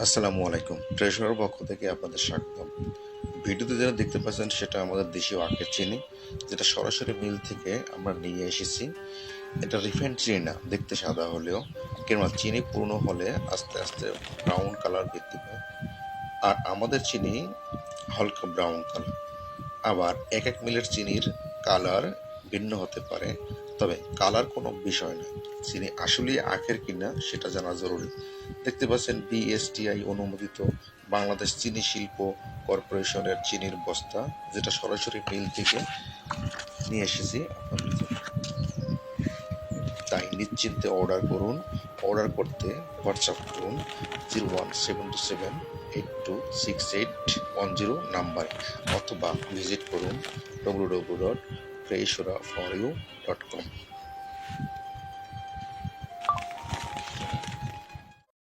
আসসালামু আলাইকুম। ট্রেজারার পক্ষ থেকে আপনাদের স্বাগতম। ভিডিওতে যেটা দেখতে পাচ্ছেন সেটা আমাদের দেশীয় আখের চিনি, যেটা সরাসরি মিল থেকে আমরা নিয়ে এসেছি। এটা রিফাইন্ড চিনি না, দেখতে সাদা হলেও কেননা চিনি পূর্ণ হলে আস্তে আস্তে ব্রাউন কালার বৃদ্ধি পায়। আর আমাদের চিনি হালকা ব্রাউন কালার। আবার এক এক মিলের চিনির কালার ভিন্ন হতে পারে, তবে কালার কোনো বিষয় না। চিনি আসলে আখের কিনা সেটা জানা জরুরি। দেখতে পাচ্ছেন বিএসটিআই অনুমোদিত বাংলাদেশ চিনি শিল্প কর্পোরেশনের চিনির বস্তা, যেটা সরাসরি মিল থেকে নিয়ে এসেছি আপনাদের জন্য। তাই নিশ্চিন্তে অর্ডার করুন। অর্ডার করতে হোয়াটসঅ্যাপ করুন 01727826810 নাম্বারে, অথবা ভিজিট করুন www.freshora4u.com।